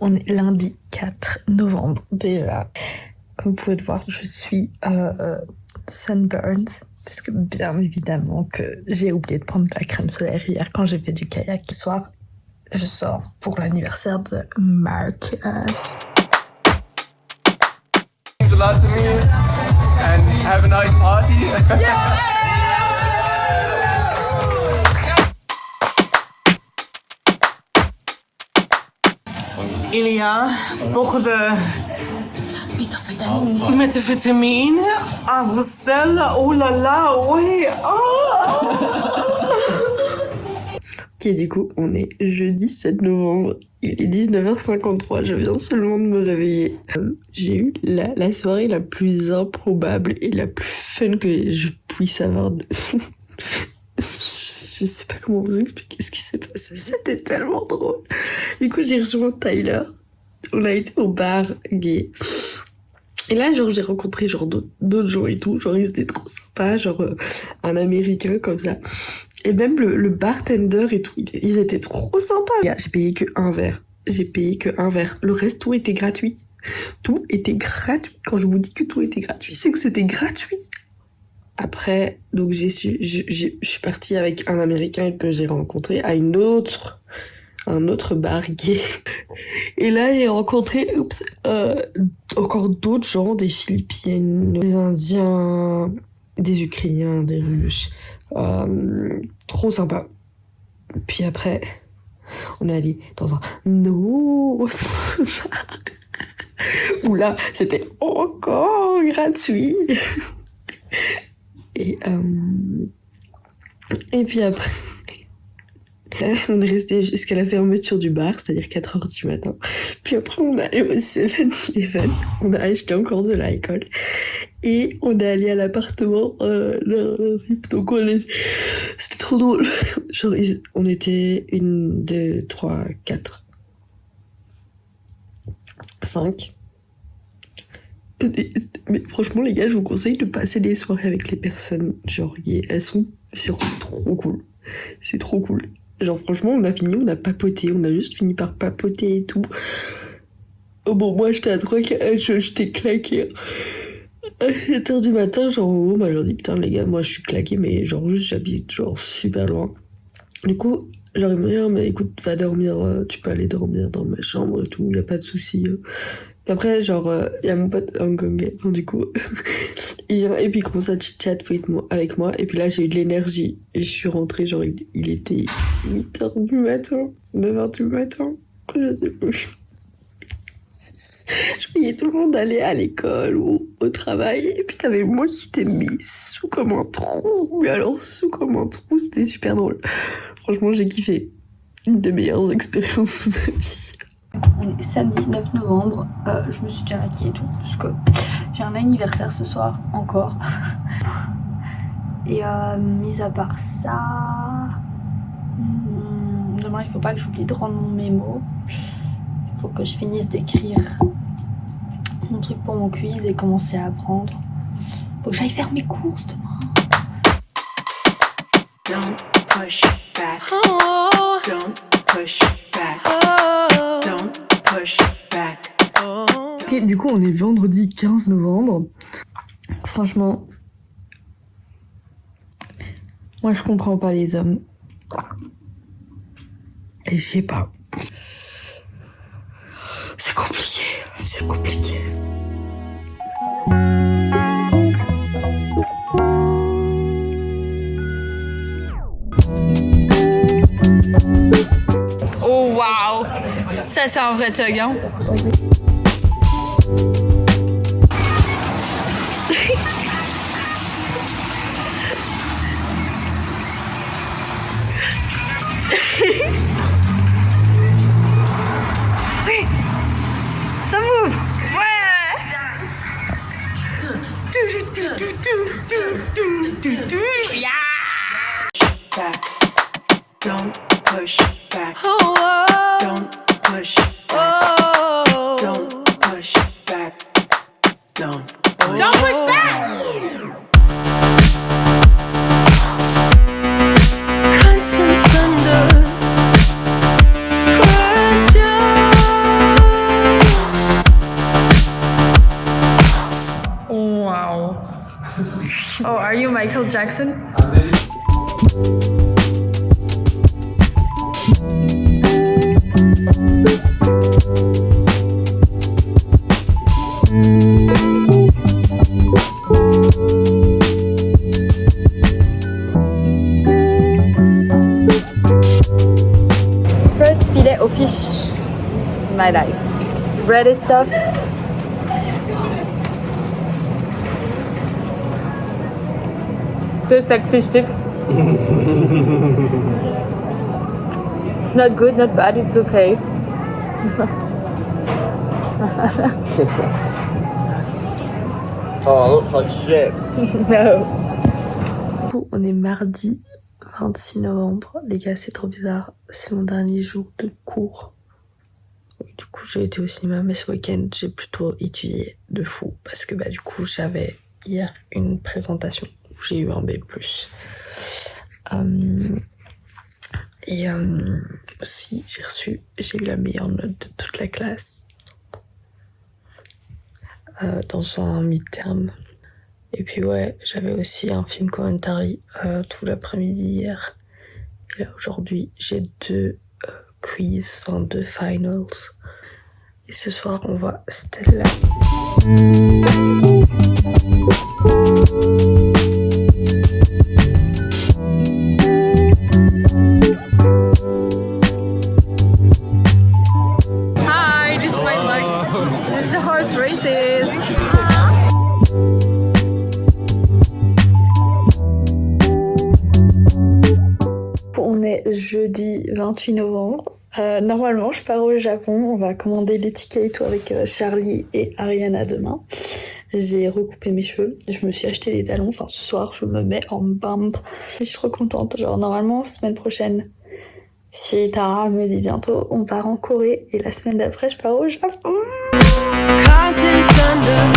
On est lundi 4 novembre déjà. Comme vous pouvez le voir, je suis sunburned. Parce que bien évidemment que j'ai oublié de prendre de la crème solaire hier quand j'ai fait du kayak. Ce soir, je sors pour l'anniversaire de Marcus. A lot to me and have a nice party. Il y a beaucoup de méthamphétamine à Bruxelles. Oh là là, oui. Ok, du coup, on est jeudi 7 novembre. Il est 19h53, je viens seulement de me réveiller. J'ai eu la soirée la plus improbable et la plus fun que je puisse avoir. Je sais pas comment vous expliquer ce qui s'est passé, c'était tellement drôle. Du coup, j'ai rejoint Tyler. On a été au bar gay. Et là, genre, j'ai rencontré genre d'autres gens et tout. Genre, ils étaient trop sympas. Genre, un Américain comme ça. Et même le bartender et tout, ils étaient trop sympas. J'ai payé que un verre. Le reste, tout était gratuit. Tout était gratuit. Quand je vous dis que tout était gratuit, c'est que c'était gratuit. Après, donc je suis partie avec un Américain que j'ai rencontré à un autre bar gay. Et là, j'ai rencontré encore d'autres gens, des Philippines, des Indiens, des Ukrainiens, des Russes. Trop sympa. Puis après, on est allé dans un autre bar où là, c'était encore gratuit. Et puis après, on est resté jusqu'à la fermeture du bar, c'est-à-dire 4h du matin. Puis après, on est allé au 7-Eleven, on a acheté encore de l'alcool. Et on est allé à l'appartement. Donc c'était trop drôle. Genre, on était 1, 2, 3, 4, 5. Mais franchement, les gars, je vous conseille de passer des soirées avec les personnes genre gays. C'est trop cool. C'est trop cool. Genre, franchement, on a papoté. On a juste fini par papoter et tout. Oh bon, moi, j'étais à 3, j'étais claquée. À 7h du matin, genre, en gros, je leur dis, putain, les gars, moi, je suis claquée, mais genre, juste, j'habite, genre, super loin. Du coup, genre, ils me disent, mais écoute, va dormir, tu peux aller dormir dans ma chambre et tout, y a pas de souci. Après, genre, y a mon pote hongkongais, du coup, il vient et puis il commence à chit-chat avec moi, et puis là, j'ai eu de l'énergie, et je suis rentrée, genre, il était 8h du matin, 9h du matin, je sais plus. Je voyais tout le monde aller à l'école ou au travail, et puis t'avais moi qui t'ai mis sous comme un trou, mais alors sous comme un trou, c'était super drôle. Franchement, j'ai kiffé. Une des meilleures expériences de ma vie. On est samedi 9 novembre, je me suis déjà maquillée et tout, parce que j'ai un anniversaire ce soir, encore. Et mis à part ça, demain il faut pas que j'oublie de rendre mon mémo. Il faut que je finisse d'écrire mon truc pour mon quiz et commencer à apprendre. Faut que j'aille faire mes courses demain. Don't push back. Oh. Don't push back. Oh. Don't push back. Oh. Ok, du coup on est vendredi 15 novembre. Franchement, moi je comprends pas les hommes. Et je sais pas. C'est compliqué. Oh wow! Ça c'est un vrai tug, hein? Ça move! Ouais! Yeah! Back. Don't push back. Don't push back. Don't push back. Don't push back. Constant thunder. Pressure. Michael Jackson. First filet of fish in my life. Bread is soft. Tastes like fish tip. It's not good, not bad, it's okay. Oh, looks like shit. No. Du coup, on est mardi 26 novembre. Les gars, c'est trop bizarre. C'est mon dernier jour de cours. Du coup, j'ai été au cinéma, mais ce week-end, j'ai plutôt étudié de fou. Parce que du coup, j'avais hier une présentation où j'ai eu un B+. Aussi, j'ai eu la meilleure note de toute la classe dans un midterm. Et puis ouais, j'avais aussi un film commentary tout l'après-midi hier. Et là aujourd'hui, j'ai 2 quiz, enfin 2 finals. Et ce soir, on voit Stella. Hi, this is my vlog. This is the horse races. On est jeudi 28 novembre. Normalement, je pars au Japon. On va commander les tickets et tout avec Charlie et Ariana demain. J'ai recoupé mes cheveux. Je me suis acheté les talons. Enfin, ce soir, je me mets en bump. Je suis trop contente. Genre, normalement, semaine prochaine, si Tara me dit bientôt, on part en Corée. Et la semaine d'après, je pars au Japon. Cotton thunder.